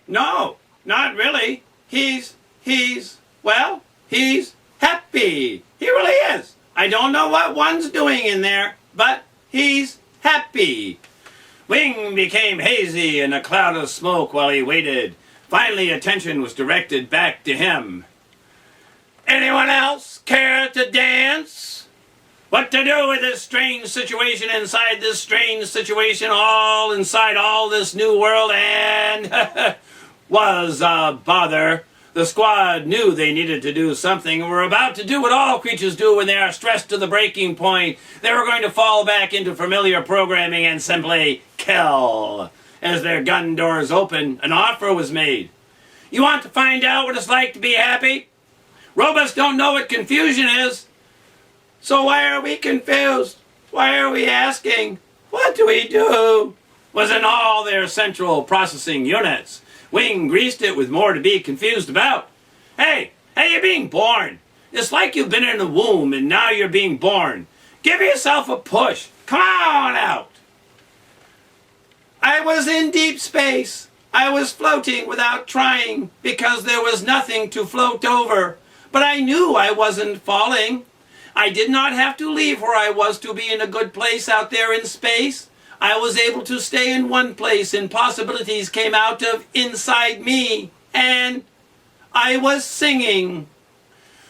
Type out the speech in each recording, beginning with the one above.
No, not really. Well, he's happy. He really is. I don't know what one's doing in there, but he's happy. Wing became hazy in a cloud of smoke while he waited. Finally, attention was directed back to him. Anyone else care to dance? What to do with this strange situation inside this strange situation, all inside all this new world, and was a bother. The squad knew they needed to do something and were about to do what all creatures do when they are stressed to the breaking point. They were going to fall back into familiar programming and simply kill. As their gun doors opened, an offer was made. You want to find out what it's like to be happy? Robots don't know what confusion is. So why are we confused? Why are we asking? What do we do? Was in all their central processing units. Wing greased it with more to be confused about. Hey, you're being born. It's like you've been in the womb and now you're being born. Give yourself a push. Come on out. I was in deep space. I was floating without trying because there was nothing to float over. But I knew I wasn't falling. I did not have to leave where I was to be in a good place out there in space. I was able to stay in one place and possibilities came out of inside me. And I was singing.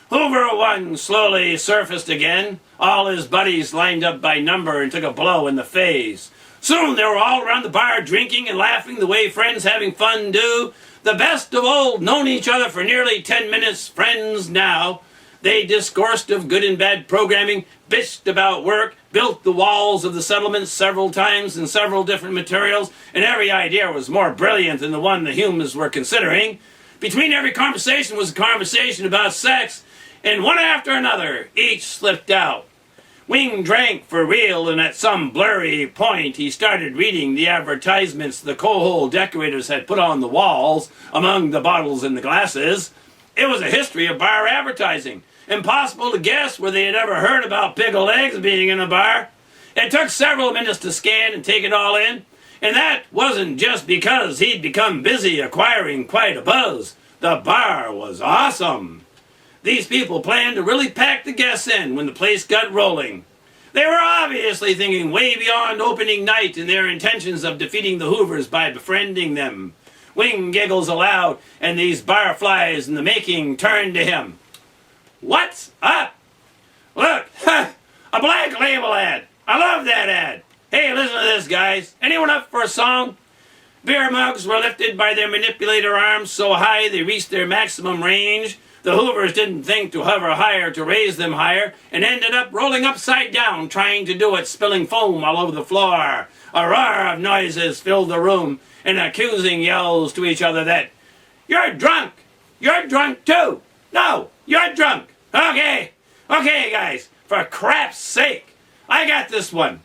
Hoover 1 slowly surfaced again. All his buddies lined up by number and took a blow in the face. Soon they were all around the bar drinking and laughing the way friends having fun do. The best of old, known each other for nearly 10 minutes, friends now. They discoursed of good and bad programming, bitched about work, built the walls of the settlements several times in several different materials, and every idea was more brilliant than the one the humans were considering. Between every conversation was a conversation about sex, and one after another, each slipped out. Wing drank for real, and at some blurry point he started reading the advertisements the coal decorators had put on the walls among the bottles and the glasses. It was a history of bar advertising. Impossible to guess where they had ever heard about pickled eggs being in a bar. It took several minutes to scan and take it all in, and that wasn't just because he'd become busy acquiring quite a buzz. The bar was awesome. These people planned to really pack the guests in when the place got rolling. They were obviously thinking way beyond opening night in their intentions of defeating the Hoovers by befriending them. Wing giggles aloud, and these barflies in the making turned to him. What's up? Look, a Black Label ad. I love that ad. Hey, listen to this, guys. Anyone up for a song? Beer mugs were lifted by their manipulator arms so high they reached their maximum range. The Hoovers didn't think to hover higher to raise them higher and ended up rolling upside down trying to do it, spilling foam all over the floor. A roar of noises filled the room and accusing yells to each other that, "You're drunk! You're drunk too! No, you're drunk! Okay, guys, for crap's sake, I got this one.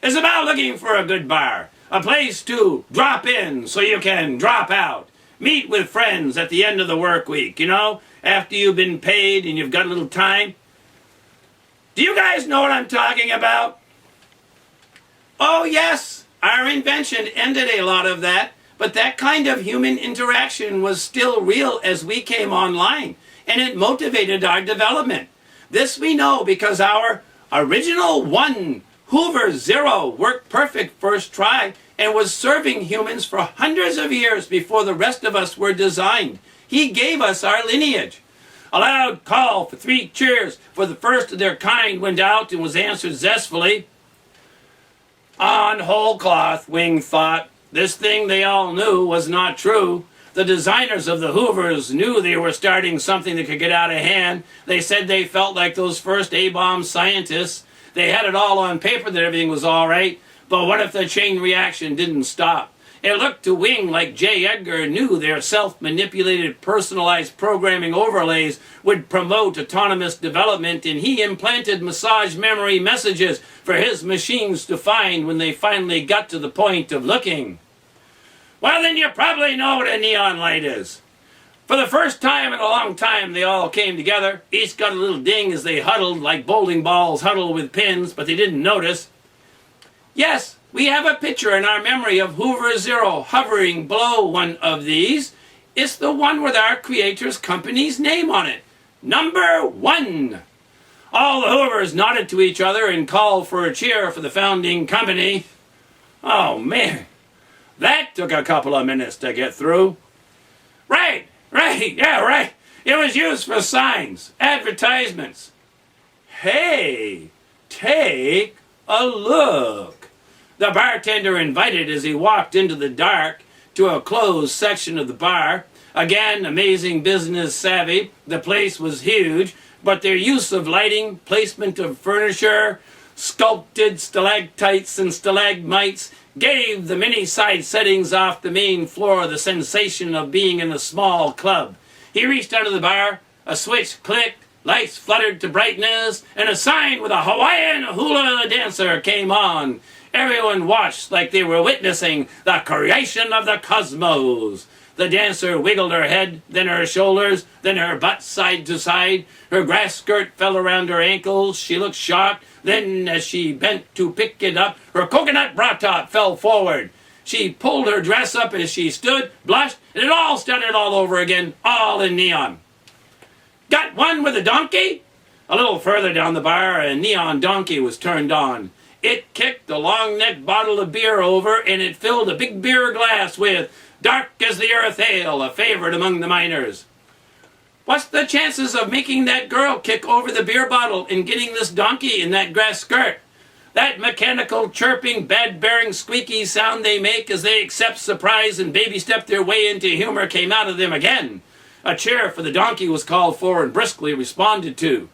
It's about looking for a good bar, a place to drop in so you can drop out. Meet with friends at the end of the work week, after you've been paid and you've got a little time. Do you guys know what I'm talking about? Oh yes, our invention ended a lot of that, but that kind of human interaction was still real as we came online, and it motivated our development. This we know because our original 1, Hoover 0, worked perfect first try and was serving humans for hundreds of years before the rest of us were designed. He gave us our lineage. A loud call for 3 cheers for the first of their kind went out and was answered zestfully. On whole cloth, Wing thought. This thing they all knew was not true. The designers of the Hoovers knew they were starting something that could get out of hand. They said they felt like those first A-bomb scientists. They had it all on paper that everything was all right, but what if the chain reaction didn't stop? It looked to Wing like J. Edgar knew their self-manipulated, personalized programming overlays would promote autonomous development, and he implanted massage memory messages for his machines to find when they finally got to the point of looking. Well, then you probably know what a neon light is. For the first time in a long time, they all came together. Each got a little ding as they huddled like bowling balls huddle with pins, but they didn't notice. Yes, We have a picture in our memory of Hoover Zero hovering below one of these. It's the one with our creator's company's name on it. Number 1. All the Hoovers nodded to each other and called for a cheer for the founding company. Oh man, that took a couple of minutes to get through. Right, yeah, right. It was used for signs, advertisements. Hey, take a look. The bartender invited as he walked into the dark to a closed section of the bar. Again, amazing business savvy. The place was huge, but their use of lighting, placement of furniture, sculpted stalactites and stalagmites gave the many side settings off the main floor the sensation of being in a small club. He reached out of the bar, a switch clicked, lights fluttered to brightness, and a sign with a Hawaiian hula dancer came on. Everyone watched like they were witnessing the creation of the cosmos. The dancer wiggled her head, then her shoulders, then her butt side to side. Her grass skirt fell around her ankles. She looked shocked. Then, as she bent to pick it up, her coconut bra top fell forward. She pulled her dress up as she stood, blushed, and it all started all over again, all in neon. Got one with a donkey? A little further down the bar, a neon donkey was turned on. It kicked a long-necked bottle of beer over, and it filled a big beer glass with Dark as the Earth Ale, a favorite among the miners. What's the chances of making that girl kick over the beer bottle and getting this donkey in that grass skirt? That mechanical, chirping, bad-bearing, squeaky sound they make as they accept surprise and baby-step their way into humor came out of them again. A cheer for the donkey was called for and briskly responded to.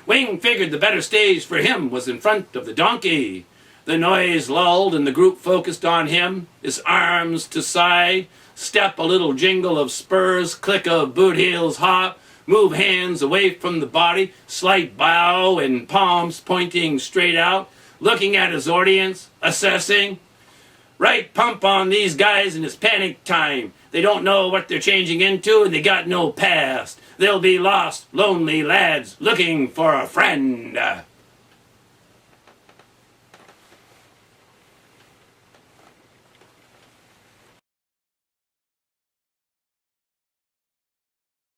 Wing figured the better stage for him was in front of the donkey. The noise lulled and the group focused on him, his arms to side, step a little jingle of spurs, click of boot heels hop, move hands away from the body, slight bow and palms pointing straight out, looking at his audience, assessing. Right pump on these guys and it's panic time. They don't know what they're changing into and they got no past. They'll be lost, lonely lads looking for a friend.